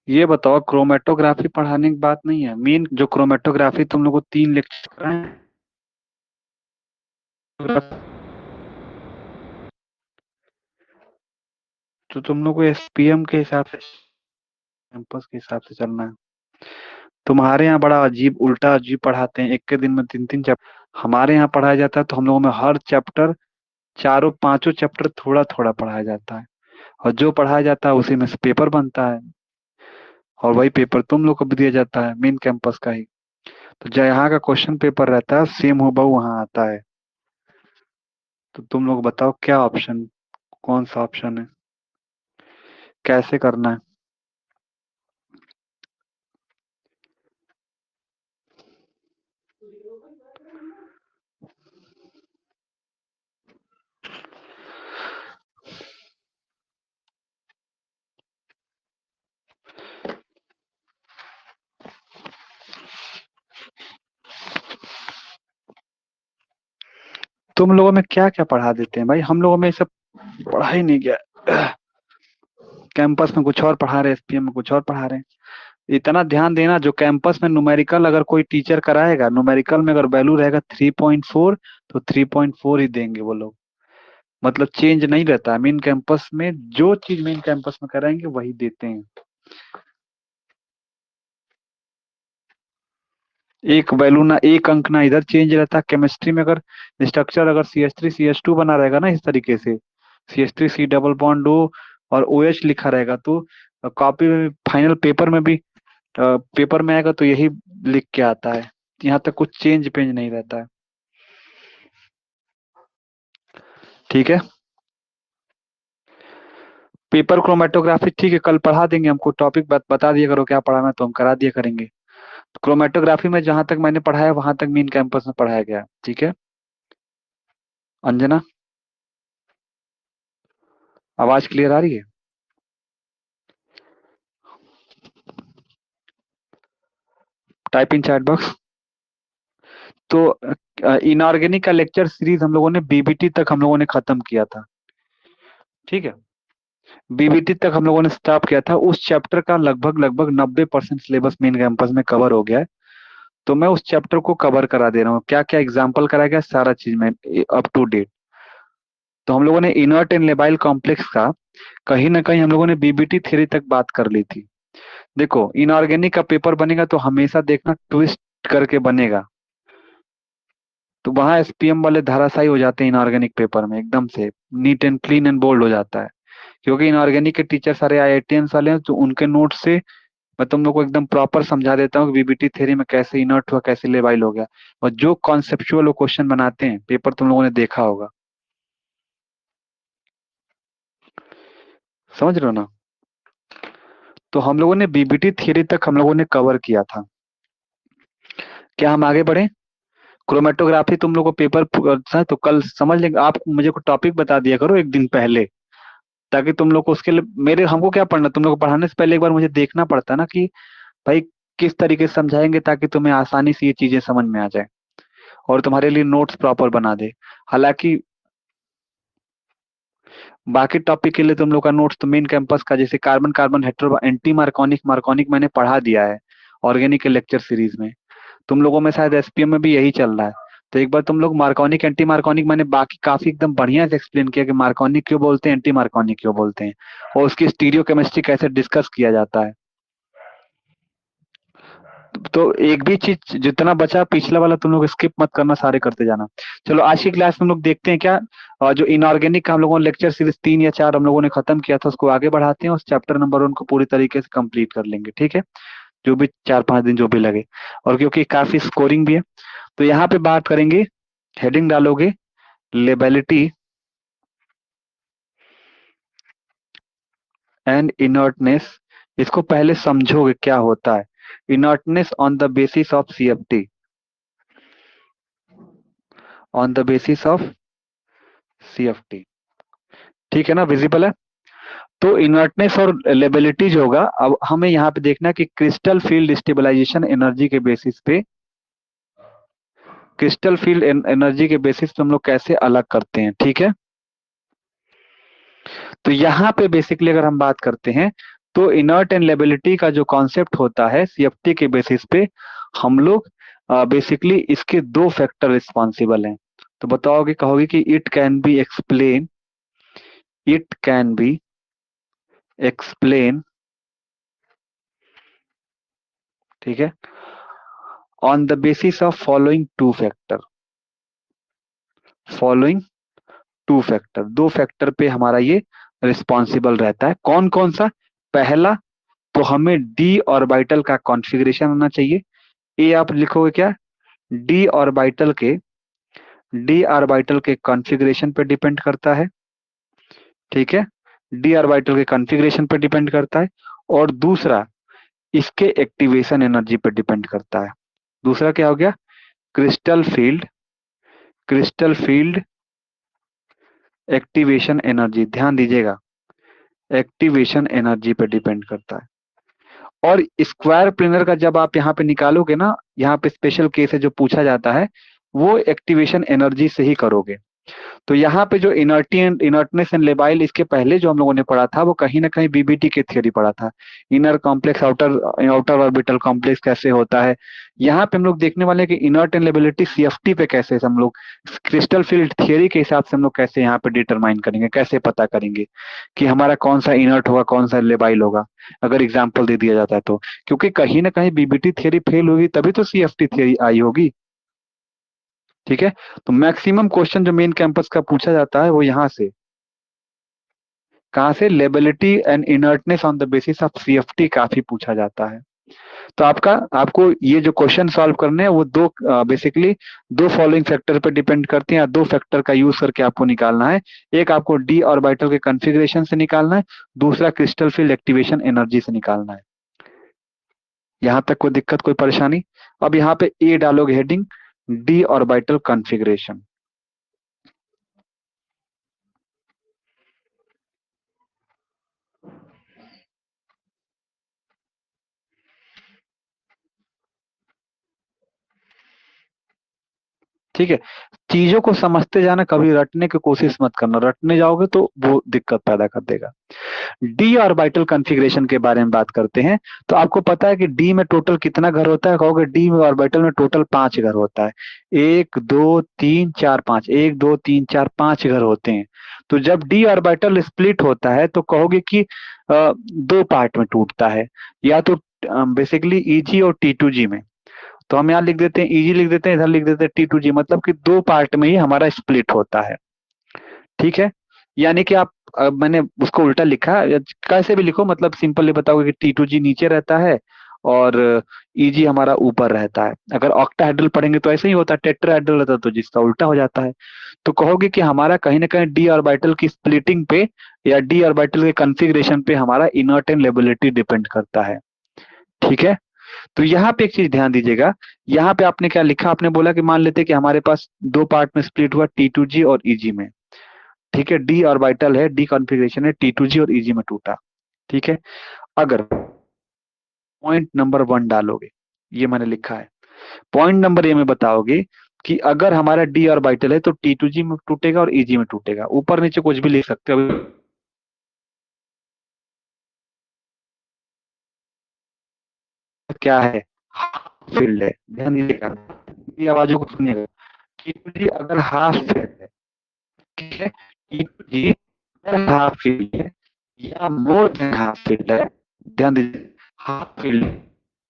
ये बताओ, क्रोमेटोग्राफी पढ़ाने की बात नहीं है, मेन जो क्रोमेटोग्राफी तुम लोग को 3 लेक्चर कराए हैं, तो तुम लोग को एसपीएम के हिसाब से, कैंपस के हिसाब से चलना है। तुम्हारे यहाँ बड़ा अजीब, उल्टा अजीब पढ़ाते हैं, एक के दिन में 3-3 चैप्टर। हमारे यहाँ पढ़ाया जाता है तो हम लोगों में हर चैप्टर, चारों पांचों चैप्टर थोड़ा थोड़ा पढ़ाया जाता है, और जो पढ़ाया जाता है उसी में से पेपर बनता है, और वही पेपर तुम लोग को भी दिया जाता है, मेन कैंपस का ही। तो जो यहाँ का क्वेश्चन पेपर रहता है सेम हूबहू वहाँ आता है। तो तुम लोग बताओ क्या ऑप्शन, कौन सा ऑप्शन है, कैसे करना है। तुम लोगों में क्या क्या पढ़ा देते हैं भाई, हम लोगों में ये सब पढ़ा ही नहीं गया। कैंपस में कुछ और पढ़ा रहे, एसपीएम में कुछ और पढ़ा रहे हैं। इतना ध्यान देना, जो कैंपस में न्यूमेरिकल अगर कोई टीचर कराएगा, न्यूमेरिकल में अगर वैल्यू रहेगा 3.4, तो 3.4 ही देंगे वो लोग। मतलब चेंज नहीं रहता है मेन कैंपस में, जो चीज मेन कैंपस में कराएंगे वही देते हैं। एक वैल्यू ना, एक अंक ना इधर चेंज रहता है। केमिस्ट्री में अगर स्ट्रक्चर, अगर CH3CH2 बना रहेगा ना इस तरीके से, CH3C डबल बॉन्ड ओ और OH लिखा रहेगा, तो कॉपी में भी, फाइनल पेपर में भी, पेपर में आएगा तो यही लिख के आता है। यहाँ तक कुछ चेंज पेंज नहीं रहता है। ठीक है। पेपर क्रोमेटोग्राफी ठीक है, कल पढ़ा देंगे, हमको टॉपिक बता दिया करो क्या पढ़ाना है, तो हम करा दिया करेंगे। तो क्रोमेटोग्राफी में जहां तक मैंने पढ़ाया वहां तक मेन कैंपस में पढ़ाया गया, ठीक है। अंजना, आवाज क्लियर आ रही है? Type in chat box. तो इनऑर्गेनिक का लेक्चर सीरीज हम लोगों ने बीबीटी तक हम लोगों ने खत्म किया था, ठीक है। बीबीटी तक हम लोगों ने स्टॉप किया था, उस चैप्टर का लगभग लगभग 90% सिलेबस मेन कैंपस में कवर हो गया है। तो मैं उस चैप्टर को कवर करा दे रहा हूँ, क्या क्या एग्जाम्पल कराया गया सारा चीज में अप टू डेट। तो हम लोगों ने इनर्ट एंड लेबाइल कॉम्प्लेक्स का कहीं ना कहीं हम लोगों ने बीबीटी थ्योरी तक बात कर ली थी। देखो, इनऑर्गेनिक का पेपर बनेगा तो हमेशा देखना ट्विस्ट करके बनेगा, तो वहां एसपीएम वाले धाराशायी हो जाते हैं इनऑर्गेनिक पेपर में, एकदम से neat and clean and bold हो जाता है। क्योंकि इनऑर्गेनिक के टीचर सारे आईआईटीएंस वाले हैं, तो उनके नोट से मैं तुम लोग को एकदम प्रॉपर समझा देता हूँ कि बीबीटी थ्योरी में कैसे इनर्ट हुआ, कैसे लेबाइल हो गया। और जो कॉन्सेप्चुअल वो क्वेश्चन बनाते हैं, पेपर तुम लोगों ने देखा होगा, समझ रहे हो ना। तो हम लोगों ने बीबीटी थ्योरी तक हम लोगों ने कवर किया था। क्या हम आगे बढ़े? क्रोमेटोग्राफी तुम लोग को पेपर था तो कल समझ लेंगे। आप मुझे को टॉपिक बता दिया करो एक दिन पहले, ताकि तुम लोग को उसके लिए, मेरे हमको क्या पढ़ना, तुम लोग को पढ़ाने से पहले एक बार मुझे देखना पड़ता है ना कि भाई किस तरीके से समझाएंगे, ताकि तुम्हें आसानी से ये चीजें समझ में आ जाए और तुम्हारे लिए नोट्स प्रॉपर बना दे। हालांकि बाकी टॉपिक के लिए तुम लोग का नोट्स तो मेन कैंपस का, जैसे carbon carbon hetero anti Markovnikov मार्कोनिक मैंने पढ़ा दिया है ऑर्गेनिक के लेक्चर सीरीज में। तुम लोगों में शायद एसपीएम में भी यही चल रहा है। तो एक बार तुम लोग मार्कोनिक एंटी मार्कोनिक मैंने बाकी काफी एकदम बढ़िया से एक्सप्लेन किया कि मार्कोनिक क्यों बोलते हैं, एंटी मार्कोनिक क्यों बोलते हैं, और उसकी स्टीरियो केमिस्ट्री कैसे डिस्कस किया जाता है। तो एक भी चीज जितना बचा पिछला वाला तुम लोग स्किप मत करना, सारे करते जाना। चलो आज की क्लास में हम लोग देखते हैं क्या, जो इनऑर्गेनिक का हम लोगों ने लेक्चर सीरीज 3 या 4 हम लोगों ने खत्म किया था, उसको आगे बढ़ाते हैं, उस चैप्टर नंबर 1 को पूरी तरीके से कंप्लीट कर लेंगे, ठीक है। जो भी 4-5 दिन जो भी लगे, और क्योंकि काफी स्कोरिंग भी है, तो यहाँ पे बात करेंगे। हेडिंग डालोगे लेबेलिटी एंड इनर्टनेस। इसको पहले समझोगे क्या होता है। Inertness on the basis of CFT, on the basis of CFT, ठीक है ना, विजिबल है। तो इनर्टनेस और लेबिलिटी जो होगा, अब हमें यहाँ पे देखना है कि क्रिस्टल फील्ड स्टेबलाइजेशन एनर्जी के बेसिस पे, क्रिस्टल फील्ड एनर्जी के बेसिस पे हम लोग कैसे अलग करते हैं, ठीक है। तो यहाँ पे बेसिकली अगर हम बात करते हैं, तो इनर्ट एंड लेबिलिटी का जो कॉन्सेप्ट होता है सीएफटी के बेसिस पे हम लोग बेसिकली इसके दो फैक्टर रिस्पॉन्सिबल हैं। तो बताओगे, कहोगे कि इट कैन बी एक्सप्लेन, ठीक है, on the basis of following two factor, दो फैक्टर पे हमारा ये रिस्पॉन्सिबल रहता है। कौन कौन सा? पहला, तो हमें डी ऑर्बिटल का कॉन्फ़िगरेशन होना चाहिए। ए आप लिखोगे क्या? डी ऑर्बिटल के डी ऑर्बिटल के कॉन्फ़िगरेशन पे डिपेंड करता है, ठीक है, डी ऑर्बिटल के कॉन्फ़िगरेशन पे डिपेंड करता है। और दूसरा, इसके एक्टिवेशन एनर्जी पे डिपेंड करता है। दूसरा क्या हो गया? क्रिस्टल फील्ड एक्टिवेशन एनर्जी, ध्यान दीजिएगा, एक्टिवेशन एनर्जी पे डिपेंड करता है। और स्क्वायर प्लेनर का जब आप यहाँ पे निकालोगे ना, यहाँ पे स्पेशल केस है जो पूछा जाता है, वो एक्टिवेशन एनर्जी से ही करोगे। तो यहाँ पे जो इनर्टनेस एंड लेबाइल, इसके पहले जो हम लोगों ने पढ़ा था वो कहीं ना कहीं बीबीटी के थ्योरी पढ़ा था। Inner complex, outer orbital complex कैसे होता है। यहाँ पे हम लोग देखने वाले हैं कि इनर्ट एंड लेबिलिटी सीएफटी पे कैसे हम लोग क्रिस्टल फील्ड थियरी के हिसाब से हम लोग कैसे यहाँ पे डिटरमाइन करेंगे, कैसे पता करेंगे कि हमारा कौन सा इनर्ट होगा, कौन सा लेबाइल होगा, अगर एग्जाम्पल दे दिया जाता है तो। क्योंकि कहीं ना कहीं बीबीटी थियरी फेल होगी तभी तो सीएफटी थियरी आई होगी, ठीक है। तो मैक्सिमम क्वेश्चन जो मेन कैंपस का पूछा जाता है वो यहाँ से, कहाँ से? Liability and inertness on the basis of CFT काफी पूछा जाता है। तो आपको ये जो क्वेश्चन सॉल्व करने हैं वो दो बेसिकली दो फॉलोइंग फैक्टर पे डिपेंड करते हैं। दो फैक्टर का यूज करके आपको निकालना है। एक आपको डी ऑर्बिटल के कॉन्फ़िगरेशन से निकालना है, दूसरा क्रिस्टल फील्ड एक्टिवेशन एनर्जी से निकालना है। यहाँ तक कोई दिक्कत, कोई परेशानी? अब यहाँ पे ए डालोगे हेडिंग, डी ऑर्बिटल कॉन्फ़िगरेशन। ठीक है, चीजों को समझते जाना, कभी रटने की कोशिश मत करना, रटने जाओगे तो वो दिक्कत पैदा कर देगा। डी ऑर्बिटल कॉन्फ़िगरेशन के बारे में बात करते हैं। तो आपको पता है कि डी में टोटल कितना घर होता है? कहोगे डी में ऑर्बिटल में टोटल 5 घर होता है। 1 2 3 4 5, 1 2 3 4 5 घर होते हैं। तो जब डी ऑर्बिटल स्प्लिट होता है तो कहोगे कि दो पार्ट में टूटता है, या तो बेसिकली ईजी और टी2जी में। तो हम यहाँ लिख देते हैं ईजी, लिख देते हैं इधर, लिख देते हैं टी2जी, मतलब कि दो पार्ट में ही हमारा स्प्लिट होता है, ठीक है। यानी कि आप, मैंने उसको उल्टा लिखा, कैसे भी लिखो, मतलब सिंपली बताओगे कि टी2जी नीचे रहता है और ईजी हमारा ऊपर रहता है। अगर ऑक्टाहेड्रल पढ़ेंगे तो ऐसे ही होता है, टेट्राहेड्रल रहता है तो जिसका उल्टा हो जाता है। तो कहोगे कि हमारा कहीं ना कहीं डी ऑर्बिटल की स्प्लिटिंग पे या डी ऑर्बिटल के कॉन्फ़िगरेशन पे हमारा इनर्ट एंड लेबिलिटी डिपेंड करता है, ठीक है। तो यहाँ पे एक चीज ध्यान दीजिएगा, यहाँ पे आपने क्या लिखा? आपने बोला कि मान लेते कि हमारे पास दो पार्ट में स्प्लिट हुआ, टी2जी और ईजी में, ठीक है। डी ऑर्बिटल है, डी कॉन्फ़िगरेशन है, टी2जी और ईजी में टूटा, ठीक है। अगर पॉइंट नंबर 1 डालोगे, ये मैंने लिखा है, पॉइंट नंबर ए में बताओगे कि अगर हमारा डी ऑर्बिटल है तो टी2जी में टूटेगा और ईजी में टूटेगा। ऊपर नीचे कुछ भी लिख सकते हो, क्या है? फील्ड है, ध्यान दीजिएगा, ये आवाजों को सुनिएगा। टी2जी अगर हाफ फील्ड है, ठीक है, टी2जी अगर हाफ फील्ड है या मोर देन हाफ फील्ड है, ध्यान दीजिए, हाफ फील्ड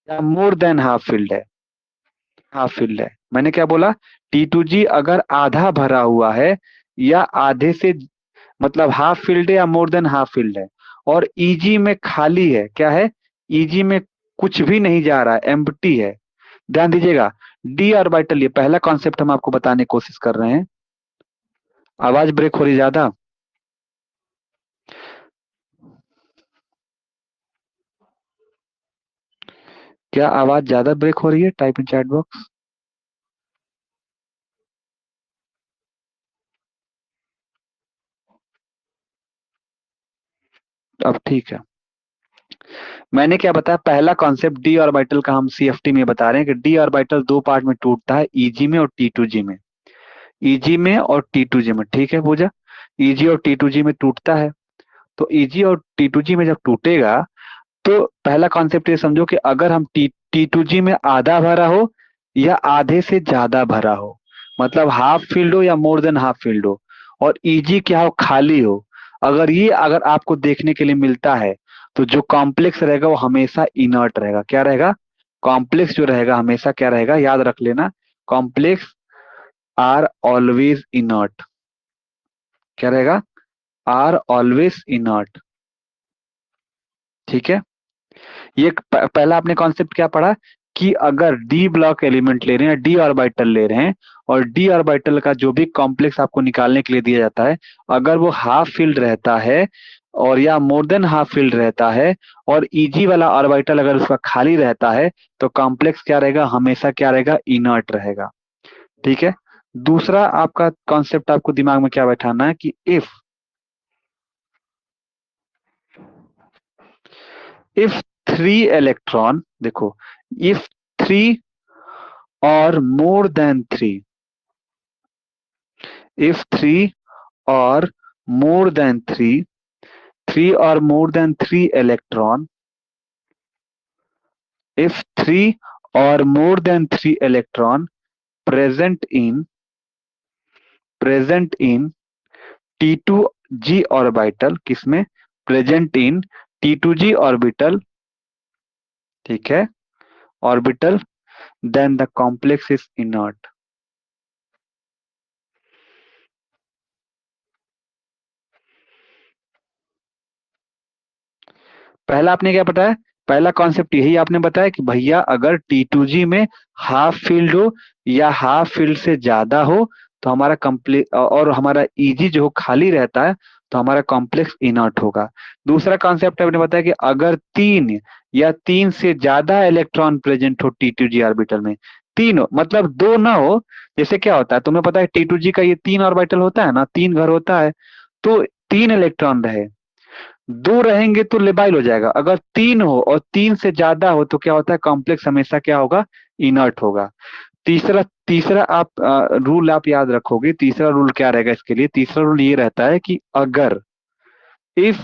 या मोर देन हाफ फील्ड है, मैंने क्या बोला? टी2जी अगर आधा भरा हुआ है या आधे से, मतलब हाफ फील्ड है या मोर देन हाफ फील्ड है, और ईजी में खाली है, क्या है? ईजी में कुछ भी नहीं जा रहा है, एम्प्टी है। ध्यान दीजिएगा, डी ऑर्बिटल, ये पहला कॉन्सेप्ट हम आपको बताने की कोशिश कर रहे हैं। आवाज ब्रेक हो रही ज्यादा? क्या आवाज ज्यादा ब्रेक हो रही है? Type in chat box. अब ठीक है। मैंने क्या बताया, पहला कॉन्सेप्ट डी ऑर्बिटल का हम सीएफटी में बता रहे हैं कि डी ऑर्बिटल दो पार्ट में टूटता है, ईजी में और टी2जी में। ईजी में और टी2जी में, ठीक है पूजा, ईजी और टी2जी में टूटता है। तो ईजी और टी2जी में जब टूटेगा तो पहला कॉन्सेप्ट ये समझो कि अगर हम T2G में आधा भरा हो या आधे से ज्यादा भरा हो, मतलब हाफ फील्ड हो या मोर देन हाफ फील्ड हो, और EG क्या हो, खाली हो, अगर आपको देखने के लिए मिलता है, तो जो कॉम्प्लेक्स रहेगा वो हमेशा इनर्ट रहेगा। क्या रहेगा? कॉम्प्लेक्स जो रहेगा हमेशा क्या रहेगा, याद रख लेना, कॉम्प्लेक्स आर ऑलवेज इनर्ट। क्या रहेगा? Are always inert. ठीक है। पहला आपने कॉन्सेप्ट क्या पढ़ा कि अगर डी ब्लॉक एलिमेंट ले रहे हैं, डी ऑर्बिटल ले रहे हैं, और डी ऑर्बिटल का जो भी कॉम्प्लेक्स आपको निकालने के लिए दिया जाता है, अगर वो हाफ फील्ड रहता है और या मोर देन हाफ फील्ड रहता है, और EG वाला ऑर्बिटल अगर उसका खाली रहता है, तो कॉम्प्लेक्स क्या रहेगा, हमेशा क्या रहेगा, इनर्ट रहेगा। ठीक है। दूसरा आपका कॉन्सेप्ट आपको दिमाग में क्या बैठाना है कि इफ 3 इलेक्ट्रॉन, देखो, if 3 or more than 3, if 3 or more than 3, 3 or more than 3 electron, if 3 or more than 3 electron present in T2G orbital, किसमें? Present in T2G orbital. ठीक है, orbital, then the complex is inert. पहला आपने क्या बताया, पहला concept यही आपने बताया कि भैया अगर T2G में हाफ फील्ड हो या हाफ फील्ड से ज्यादा हो, तो हमारा कंप्लीट, और हमारा EG जो खाली रहता है, तो हमारा कॉम्प्लेक्स इनर्ट होगा। दूसरा कॉन्सेप्ट आपने बताया कि अगर 3 या 3 से ज्यादा इलेक्ट्रॉन प्रेजेंट हो T2G ऑर्बिटल में, तीन हो मतलब दो ना हो, जैसे क्या होता है तुम्हें पता है, T2G का ये 3 ऑर्बिटल होता है ना, 3 घर होता है, तो 3 इलेक्ट्रॉन रहे, दो रहेंगे तो लेबाइल हो जाएगा। अगर 3 हो और 3 से ज्यादा हो तो क्या होता है, कॉम्प्लेक्स हमेशा क्या होगा, इनर्ट होगा। तीसरा तीसरा आप रूल आप याद रखोगे, तीसरा रूल क्या रहेगा इसके लिए, तीसरा रूल ये रहता है कि इफ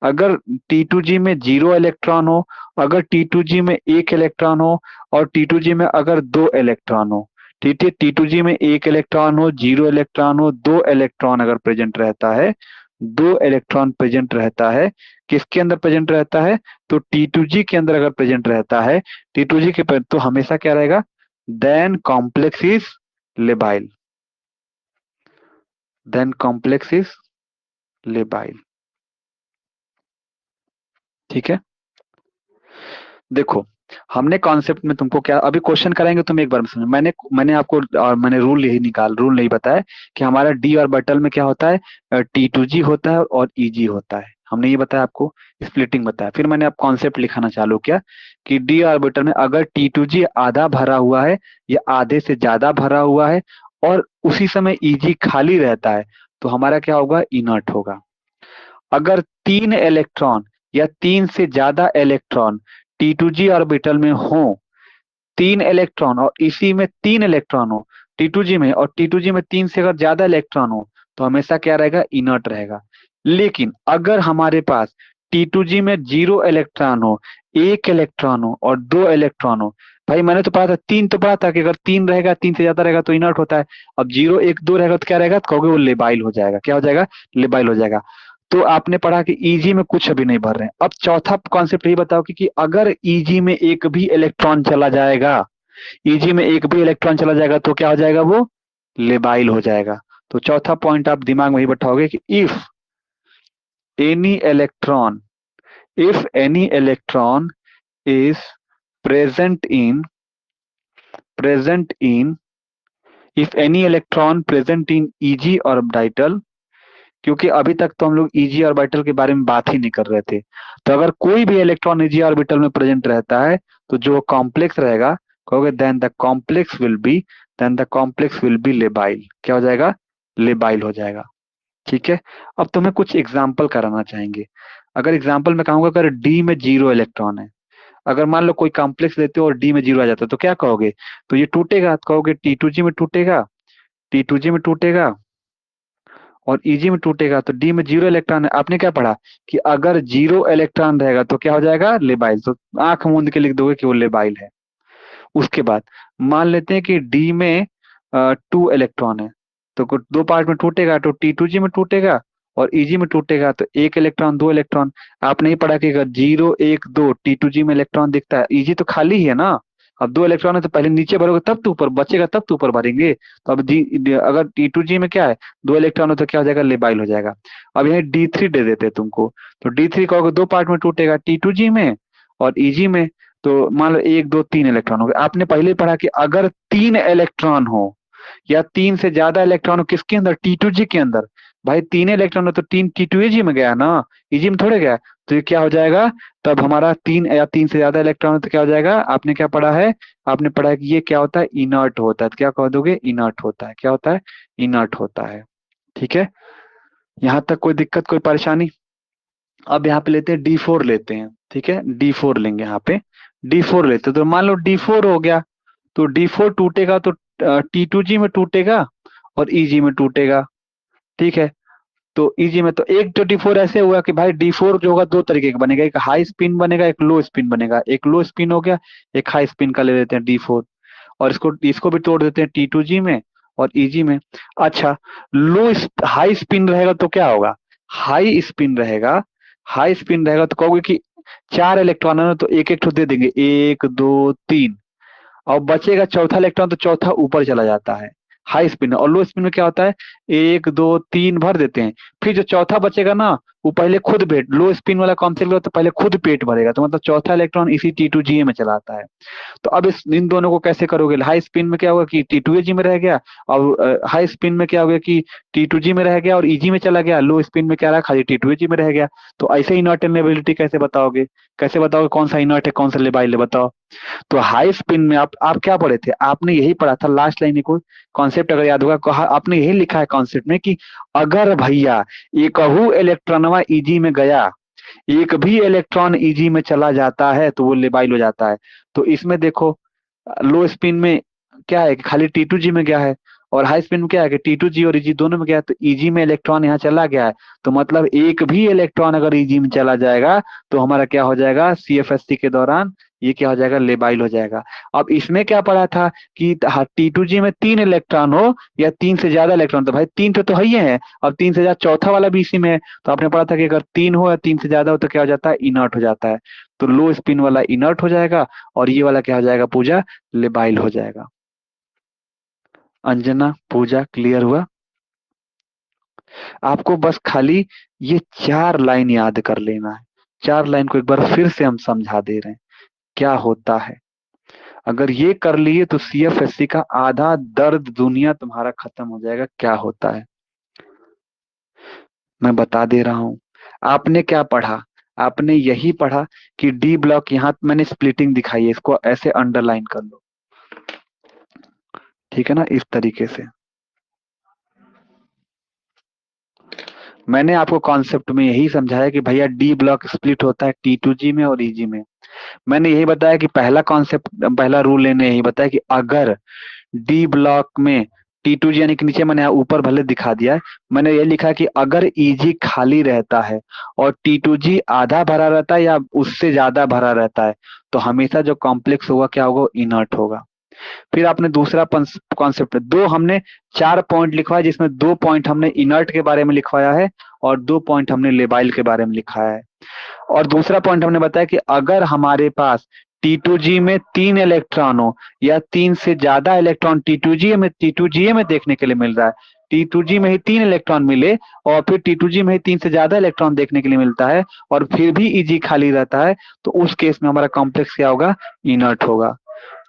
अगर T2G में 0 इलेक्ट्रॉन हो, अगर T2G में 1 इलेक्ट्रॉन हो, और T2G में अगर 2 इलेक्ट्रॉन हो, ठीक है, T2G में 1 इलेक्ट्रॉन हो, 0 इलेक्ट्रॉन हो, 2 इलेक्ट्रॉन अगर प्रेजेंट रहता है, 2 इलेक्ट्रॉन प्रेजेंट रहता है, किसके अंदर प्रेजेंट रहता है, तो T2G के अंदर अगर प्रेजेंट रहता है, T2G के तो हमेशा क्या रहेगा, then complex is labile, then complex is labile. ठीक है। देखो, हमने कॉन्सेप्ट में तुमको क्या अभी क्वेश्चन कराएंगे, तुम एक बार में समझो, मैंने मैंने आपको और मैंने रूल नहीं बताया कि हमारा डी ऑर्बिटल में क्या होता है, T2G होता है और EG होता है, हमने ये बताया आपको, स्प्लिटिंग बताया। फिर मैंने आप कॉन्सेप्ट लिखाना चालू किया कि डी ऑर्बिटल में अगर T2G आधा भरा हुआ है या आधे से ज्यादा भरा हुआ है, और उसी समय EG खाली रहता है, तो हमारा क्या होगा, इनर्ट होगा। अगर 3 इलेक्ट्रॉन या 3 से ज्यादा इलेक्ट्रॉन T2G ऑर्बिटल में हो, 3 इलेक्ट्रॉन और इसी में 3 इलेक्ट्रॉन हो T2G में, और T2G में 3 से अगर ज्यादा इलेक्ट्रॉन हो, तो हमेशा क्या रहेगा, इनर्ट रहेगा। लेकिन अगर हमारे पास T2G में 0 इलेक्ट्रॉन हो, 1 इलेक्ट्रॉन हो और 2 इलेक्ट्रॉन हो, भाई मैंने तो पढ़ा था, 3 तो पढ़ा था कि अगर 3 रहेगा, 3 से ज्यादा रहेगा तो इनर्ट होता है। अब 0 1 2 रहेगा तो क्या रहेगा, तो कहोगे वो लेबाइल हो जाएगा। क्या हो जाएगा, लेबाइल हो जाएगा। तो आपने पढ़ा कि EG में कुछ अभी नहीं भर रहे हैं। अब चौथा कॉन्सेप्ट ये बताओ कि अगर EG में एक भी इलेक्ट्रॉन चला जाएगा, EG में एक भी इलेक्ट्रॉन चला जाएगा तो क्या हो जाएगा, वो लेबाइल हो जाएगा। तो चौथा पॉइंट आप दिमाग में ही बैठाओगे कि any electron if any electron is present in present in if any electron present in EG orbital, क्योंकि अभी तक तो हम लोग EG ऑर्बिटल के बारे में बात ही नहीं कर रहे थे, तो अगर कोई भी इलेक्ट्रॉन EG ऑर्बिटल में प्रेजेंट रहता है, तो जो कॉम्प्लेक्स रहेगा, कहोगे then the complex will be labile. क्या हो जाएगा, लेबाइल हो जाएगा। ठीक है। अब तुम्हें कुछ एग्जाम्पल कराना चाहेंगे। अगर एग्जाम्पल में कहूंगा, अगर डी में 0 इलेक्ट्रॉन है, अगर मान लो कोई कॉम्प्लेक्स लेते हो और डी में 0 आ जाता है, तो क्या कहोगे, तो ये टूटेगा, तो कहोगे T2G में टूटेगा, T2G में टूटेगा, और Eg में टूटेगा तो D में 0 इलेक्ट्रॉन है। आपने क्या पढ़ा कि अगर 0 इलेक्ट्रॉन रहेगा तो क्या हो जाएगा, लेबाइल। तो आंख मूंद के लिख दोगे कि वो लेबाइल है। उसके बाद मान लेते हैं कि डी में 2 इलेक्ट्रॉन है, तो दो पार्ट में टूटेगा तो T2G में टूटेगा और Eg में टूटेगा तो 1 इलेक्ट्रॉन 2 इलेक्ट्रॉन। आप नहीं पढ़ा कि अगर 0 1 2 T2G में इलेक्ट्रॉन दिखता है, Eg तो खाली ही है ना। अब 2 इलेक्ट्रॉन है तो पहले नीचे भरोगे तब तो ऊपर बचेगा, तब तो ऊपर भरेंगे। तो अब अगर T2G में क्या है, 2 इलेक्ट्रॉन है तो क्या हो जाएगा, लेबाइल हो जाएगा। अब यहाँ D3 दे देते हैं तुमको, तो D3 कहोगे दो पार्ट में टूटेगा, T2G में और Eg में। तो मान लो 1 2 3 इलेक्ट्रॉन हो गए। आपने पहले ही पढ़ा कि अगर 3 इलेक्ट्रॉन हो या 3 से ज्यादा इलेक्ट्रॉन हो किसके अंदर, T2G के अंदर। भाई 3 इलेक्ट्रॉन हो तो 3 T2G में गया ना, Eg में थोड़े गया। तो ये क्या हो जाएगा, तब हमारा 3 या 3 से ज्यादा इलेक्ट्रॉन हो तो क्या हो जाएगा, आपने क्या पढ़ा है, आपने पढ़ा है कि ये क्या होता है, इनर्ट होता है। तो क्या कह दोगे, इनर्ट होता है। क्या होता है, इनर्ट होता है। ठीक है, यहाँ तक कोई दिक्कत, कोई परेशानी। अब यहाँ पे लेते हैं D4 लेते हैं। ठीक है, D4 लेंगे। यहाँ पे D4 लेते हैं तो मान लो D4 हो गया, तो D4 टूटेगा तो T2G में टूटेगा और Eg में टूटेगा। ठीक है, तो Eg में तो एक तो D4 ऐसे हुआ कि भाई D4 जो होगा दो तरीके का बनेगा, एक हाई स्पिन बनेगा, एक लो स्पिन बनेगा। एक लो स्पिन हो गया, एक हाई स्पिन का ले लेते हैं D4, और इसको इसको भी तोड़ देते हैं T2G में और Eg में। अच्छा, हाई स्पिन रहेगा तो क्या होगा, हाई स्पिन रहेगा, हाई स्पिन रहेगा तो कहोगे कि 4 इलेक्ट्रॉन है ना, तो एक एक ठो दे देंगे, 1 2 3, और बचेगा चौथा इलेक्ट्रॉन तो चौथा ऊपर चला जाता है, हाई स्पिन। और लो स्पिन में क्या होता है, 1 2 3 भर देते हैं, फिर जो चौथा बचेगा ना वो पहले खुद पेट, लो स्पिन वाला कॉन्सेप्ट तो पहले खुद पेट भरेगा, तो मतलब चौथा इलेक्ट्रॉन इसी T2G में चला आता है। तो अब इन दोनों को कैसे करोगे, हाई स्पिन में क्या होगा कि T2G में रह गया, और हाई स्पिन में क्या हो गया कि T2G में रह गया और Eg में चला गया, लो स्पिन में क्या रहा, खाली T2G में रह गया। तो ऐसे इनर्ट इनेबिलिटी कैसे बताओगे, कैसे बताओगे कौन सा इनर्ट है कौन सा लेबाइल है, बताओ। तो हाई स्पिन में आप क्या पढ़े थे, आपने यही पढ़ा था लास्ट लाइन को कॉन्सेप्ट अगर याद होगा, आपने यही लिखा है कॉन्सेप्ट में कि अगर भैया एक इलेक्ट्रॉनवा Eg में गया, एक भी इलेक्ट्रॉन Eg में चला जाता है तो वो लेबाइल हो जाता है। तो इसमें देखो लो स्पिन में क्या है कि खाली T2G में गया है, और हाई स्पिन में क्या है कि T2G और Eg दोनों में गया है, तो Eg में इलेक्ट्रॉन यहाँ चला गया है, तो मतलब एक भी इलेक्ट्रॉन अगर Eg में चला जाएगा तो हमारा क्या हो जाएगा, CFSC के दौरान ये क्या हो जाएगा, लेबाइल हो जाएगा। अब इसमें क्या पढ़ा था कि T2G में 3 इलेक्ट्रॉन हो या 3 से ज्यादा इलेक्ट्रॉन, तो भाई 3 तो है ही है, और 3 से ज्यादा चौथा वाला भी इसी में है। तो आपने पढ़ा था कि अगर 3 हो या 3 से ज्यादा हो तो क्या हो जाता है, इनर्ट हो जाता है। तो लो स्पिन वाला इनर्ट हो जाएगा और ये वाला क्या हो जाएगा, पूजा, लेबाइल हो जाएगा। अंजना, पूजा, क्लियर हुआ? आपको बस खाली ये 4 लाइन याद कर लेना है। 4 लाइन को एक बार फिर से हम समझा दे रहे हैं क्या होता है। अगर ये कर लिए तो CFSC का आधा दर्द दुनिया तुम्हारा खत्म हो जाएगा। क्या होता है मैं बता दे रहा हूं। आपने क्या पढ़ा, आपने यही पढ़ा कि डी ब्लॉक, यहां मैंने स्प्लिटिंग दिखाई है, इसको ऐसे अंडरलाइन कर लो, ठीक है ना, इस तरीके से। मैंने आपको कॉन्सेप्ट में यही समझाया कि भैया डी ब्लॉक स्प्लिट होता है T2G में और Eg में। मैंने यही बताया कि पहला कॉन्सेप्ट, पहला रूल लेने यही बताया कि अगर डी ब्लॉक में T2G, यानी कि नीचे मैंने यहाँ ऊपर भले दिखा दिया है, मैंने ये लिखा है कि अगर Eg खाली रहता है और T2G आधा भरा रहता है या उससे ज्यादा भरा रहता है तो हमेशा जो कॉम्प्लेक्स होगा क्या होगा, इनर्ट होगा। फिर आपने दूसरा कॉन्सेप्ट, दो हमने 4 पॉइंट लिखवाया जिसमें 2 पॉइंट हमने इनर्ट के बारे में लिखवाया है और 2 पॉइंट हमने लेबाइल के बारे में लिखा है। और दूसरा पॉइंट हमने बताया कि अगर हमारे पास T2G में 3 इलेक्ट्रॉन हो या 3 से ज्यादा इलेक्ट्रॉन T2G में देखने के लिए मिल रहा है, T2G में ही 3 इलेक्ट्रॉन मिले और फिर T2G में ही 3 से ज्यादा इलेक्ट्रॉन देखने के लिए मिलता है और फिर भी Eg खाली रहता है, तो उस केस में हमारा कॉम्प्लेक्स क्या होगा, इनर्ट होगा।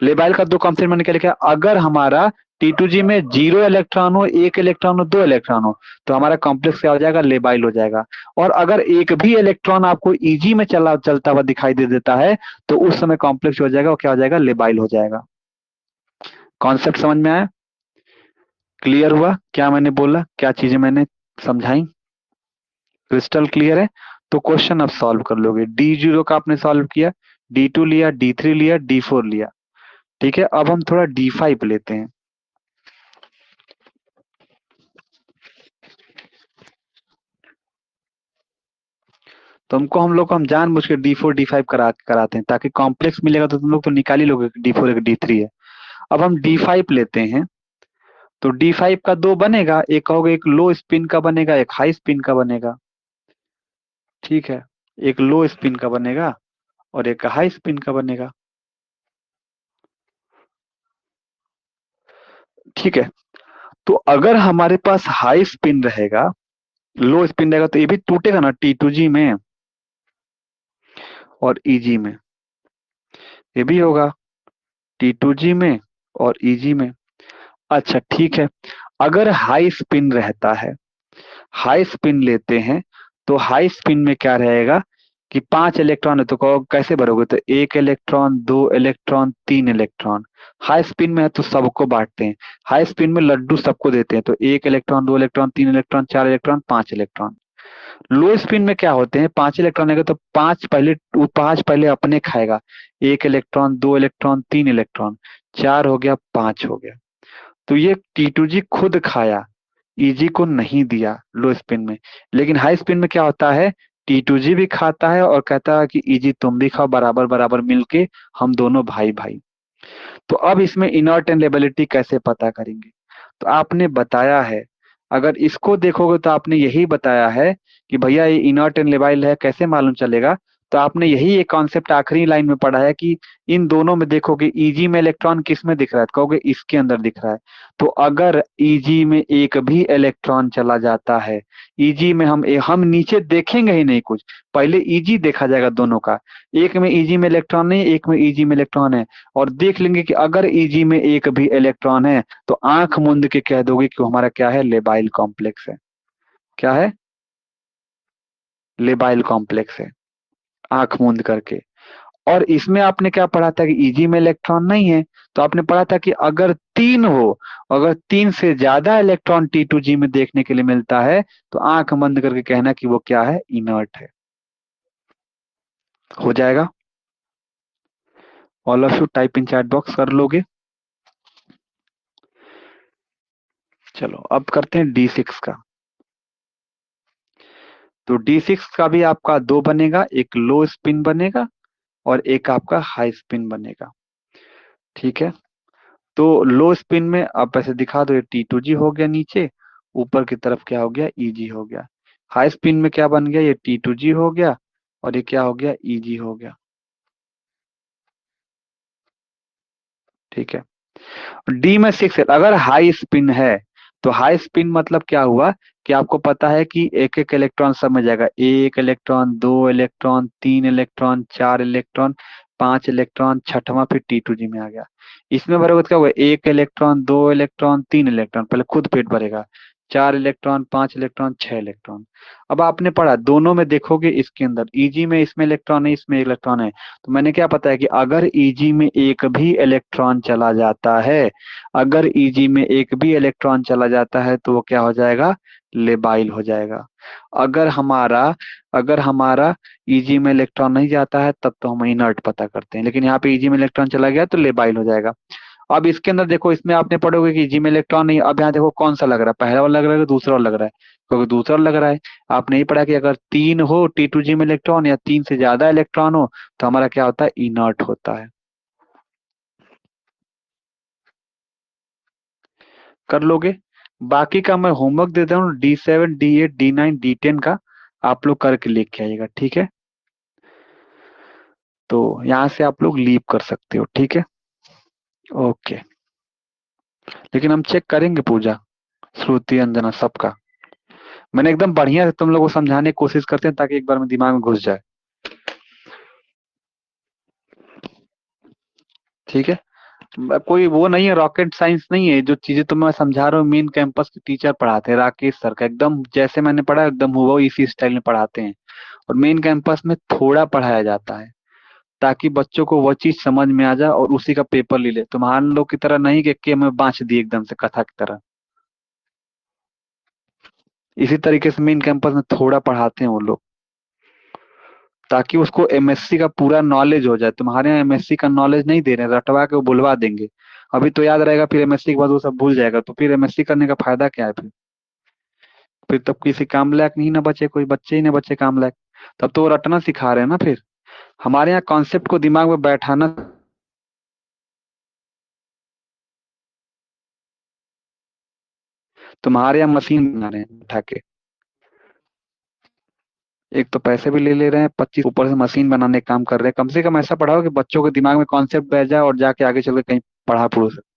लेबाइल का 2 कॉन्सेप्ट मैंने क्या लिखा है, अगर हमारा T2G में 0 इलेक्ट्रॉन हो, 1 इलेक्ट्रॉन हो, 2 इलेक्ट्रॉन हो तो हमारा कॉम्प्लेक्स क्या हो जाएगा, लेबाइल हो जाएगा। और अगर एक भी इलेक्ट्रॉन आपको Eg में चलता हुआ दिखाई दे देता है तो उस समय कॉम्प्लेक्स हो जाएगा और क्या हो जाएगा, लेबाइल हो जाएगा। कॉन्सेप्ट समझ में आया, क्लियर हुआ क्या मैंने बोला, क्या चीजें मैंने समझाई, क्रिस्टल क्लियर है? तो क्वेश्चन अब सॉल्व कर लोगे। D0 का आपने सॉल्व किया, D2 लिया, D3 लिया, D4 लिया। ठीक है, अब हम थोड़ा D5 लेते हैं। तो हम लोग को हम जानबूझ के D4 D5 कराते हैं, ताकि कॉम्प्लेक्स मिलेगा तो तुम लोग तो निकाल ही लोगे D4 एक D3 है। अब हम D5 लेते हैं, तो D5 का दो बनेगा, एक कहोगे एक लो स्पिन का बनेगा, एक हाई स्पिन का बनेगा। ठीक है, एक लो स्पिन का बनेगा और एक हाई स्पिन का बनेगा। ठीक है, तो अगर हमारे पास हाई स्पिन रहेगा, लो स्पिन रहेगा, तो ये भी टूटेगा ना T2G में और EG में। ये भी होगा T2G में और EG में। अच्छा ठीक है, अगर हाई स्पिन रहता है, हाई स्पिन लेते हैं, तो हाई स्पिन में क्या रहेगा कि 5 इलेक्ट्रॉन है, तो कहो कैसे भरोगे, तो 1 electron, 2 electron, 3 electron. High spin में है तो सबको बांटते हैं, हाई स्पिन में लड्डू सबको देते हैं, तो 1 electron, 2 electron, 3 electron, 4 electron, 5 electron. लो स्पिन में क्या होते हैं, 5 इलेक्ट्रॉन आएगा तो पांच पहले अपने खाएगा, 1 इलेक्ट्रॉन, 2 इलेक्ट्रॉन, 3 इलेक्ट्रॉन, 4 हो गया, 5 हो गया। तो ये T2G खुद खाया, EG को नहीं दिया लो स्पिन में। लेकिन हाई स्पिन में क्या होता है, T2G भी खाता है और कहता है कि EG तुम भी खाओ, बराबर बराबर मिलके हम दोनों भाई भाई। तो अब इसमें इनर्ट एंड लेबिलिटी कैसे पता करेंगे, तो आपने बताया है, अगर इसको देखोगे तो आपने यही बताया है कि भैया ये इनर्ट एंड लेबाइल है, कैसे मालूम चलेगा। तो आपने यही एक कॉन्सेप्ट आखिरी लाइन में पढ़ा है कि इन दोनों में देखोगे EG में इलेक्ट्रॉन किस में दिख रहा है, तो कहोगे इसके अंदर दिख रहा है। तो अगर EG में एक भी इलेक्ट्रॉन चला जाता है, EG में हम नीचे देखेंगे ही नहीं कुछ, पहले EG देखा जाएगा दोनों का। एक में EG में इलेक्ट्रॉन नहीं, एक में EG में इलेक्ट्रॉन है, और देख लेंगे कि अगर EG में एक भी इलेक्ट्रॉन है, तो आंख मूंद के कह दोगे कि वो हमारा क्या है, लेबाइल कॉम्प्लेक्स है। क्या है, लेबाइल कॉम्प्लेक्स है, आंख मूंद करके। और इसमें आपने क्या पढ़ा था कि EG में इलेक्ट्रॉन नहीं है, तो आपने पढ़ा था कि अगर 3 हो, अगर 3 से ज्यादा इलेक्ट्रॉन T2G में देखने के लिए मिलता है, तो आंख बंद करके कहना कि वो क्या है, इनर्ट है। हो जाएगा, all of you type in chat box कर लोगे। चलो अब करते हैं D6 का। तो D6 का भी आपका दो बनेगा, एक लो स्पिन बनेगा और एक आपका हाई स्पिन बनेगा। ठीक है, तो लो स्पिन में आप ऐसे दिखा दो, ये T2G हो गया नीचे, ऊपर की तरफ क्या हो गया, EG हो गया। हाई स्पिन में क्या बन गया, ये T2G हो गया और ये क्या हो गया, EG हो गया। ठीक है, डी में 6 है, अगर हाई स्पिन है, तो हाई स्पिन मतलब क्या हुआ कि आपको पता है कि एक एक इलेक्ट्रॉन सब में जाएगा, 1 electron, 2 electron, 3 electron, 4 electron, 5 electron, छठवां फिर T2G में आ गया। इसमें भरोगे तो क्या हुआ, 1 इलेक्ट्रॉन, 2 इलेक्ट्रॉन, 3 इलेक्ट्रॉन, पहले खुद पेट भरेगा, 4 इलेक्ट्रॉन, 5 इलेक्ट्रॉन, 6 इलेक्ट्रॉन। अब आपने पढ़ा दोनों में देखोगे, इसके अंदर EG में इसमें इलेक्ट्रॉन है, इसमें इलेक्ट्रॉन है, तो मैंने क्या पता है कि अगर EG में एक भी इलेक्ट्रॉन चला जाता है, अगर EG में एक भी इलेक्ट्रॉन चला जाता है, तो वो क्या हो जाएगा, लेबाइल हो जाएगा। अगर हमारा अगर हमारा EG में इलेक्ट्रॉन नहीं जाता है, तब तो हम इनर्ट पता करते हैं, लेकिन यहाँ पे EG में इलेक्ट्रॉन चला गया तो लेबाइल हो जाएगा। अब इसके अंदर देखो, इसमें आपने पढ़ोगे कि EG में इलेक्ट्रॉन नहीं, अब यहाँ देखो कौन सा लग रहा है, पहला वाला लग रहा है, दूसरा वाला लग रहा है, क्योंकि दूसरा वाला लग रहा है। आपने ही पढ़ा कि अगर 3 हो T2G में इलेक्ट्रॉन या 3 से ज्यादा इलेक्ट्रॉन हो, तो हमारा क्या होता है, इनर्ट होता है। कर लोगे, बाकी का मैं होमवर्क देता हूँ, D7, D8, D9, D10 का आप लोग करके लेके आइएगा। ठीक है, तो यहाँ से आप लोग लीव कर सकते हो। ठीक है, ओके। लेकिन हम चेक करेंगे पूजा, श्रुति, अंजना, सबका। मैंने एकदम बढ़िया से तुम लोगों को समझाने की कोशिश करते हैं, ताकि एक बार में दिमाग में घुस जाए। ठीक है, कोई वो नहीं है, रॉकेट साइंस नहीं है, जो चीजें तुम्हें मैं समझा रहा हूँ मेन कैंपस के टीचर पढ़ाते हैं, राकेश सर का एकदम जैसे मैंने पढ़ा एकदम हुआ इसी स्टाइल में पढ़ाते हैं। और मेन कैंपस में थोड़ा पढ़ाया जाता है, ताकि बच्चों को वो चीज समझ में आ जाए और उसी का पेपर ले ले, तुम्हारे लोग की तरह नहीं कि हमें बांच दी एकदम से कथा की तरह। इसी तरीके से मेन कैंपस में थोड़ा पढ़ाते हैं वो लोग, ताकि उसको MSc का पूरा नॉलेज हो जाए। तुम्हारे यहाँ MSc का नॉलेज नहीं दे रहे हैं, रटवा के वो बुलवा देंगे। अभी तो याद रहेगा, फिर MSc के बाद वो सब भूल जाएगा, तो फिर MSc करने का फायदा क्या है फिर तब किसी काम लायक नहीं ना बचे, कोई बच्चे ही ना बचे काम लायक। तब तो वो रटना सिखा रहे हैं ना फिर। हमारे यहाँ कॉन्सेप्ट को दिमाग में बैठाना। तुम्हारे यहाँ मशीन बना रहे हैं बैठा के। एक तो पैसे भी ले ले रहे हैं 25, ऊपर से मशीन बनाने का काम कर रहे हैं। कम से कम ऐसा पढ़ाओ कि बच्चों के दिमाग में कॉन्सेप्ट बैठ जाए और जाके आगे चल के कहीं पढ़ा पढ़ू सके।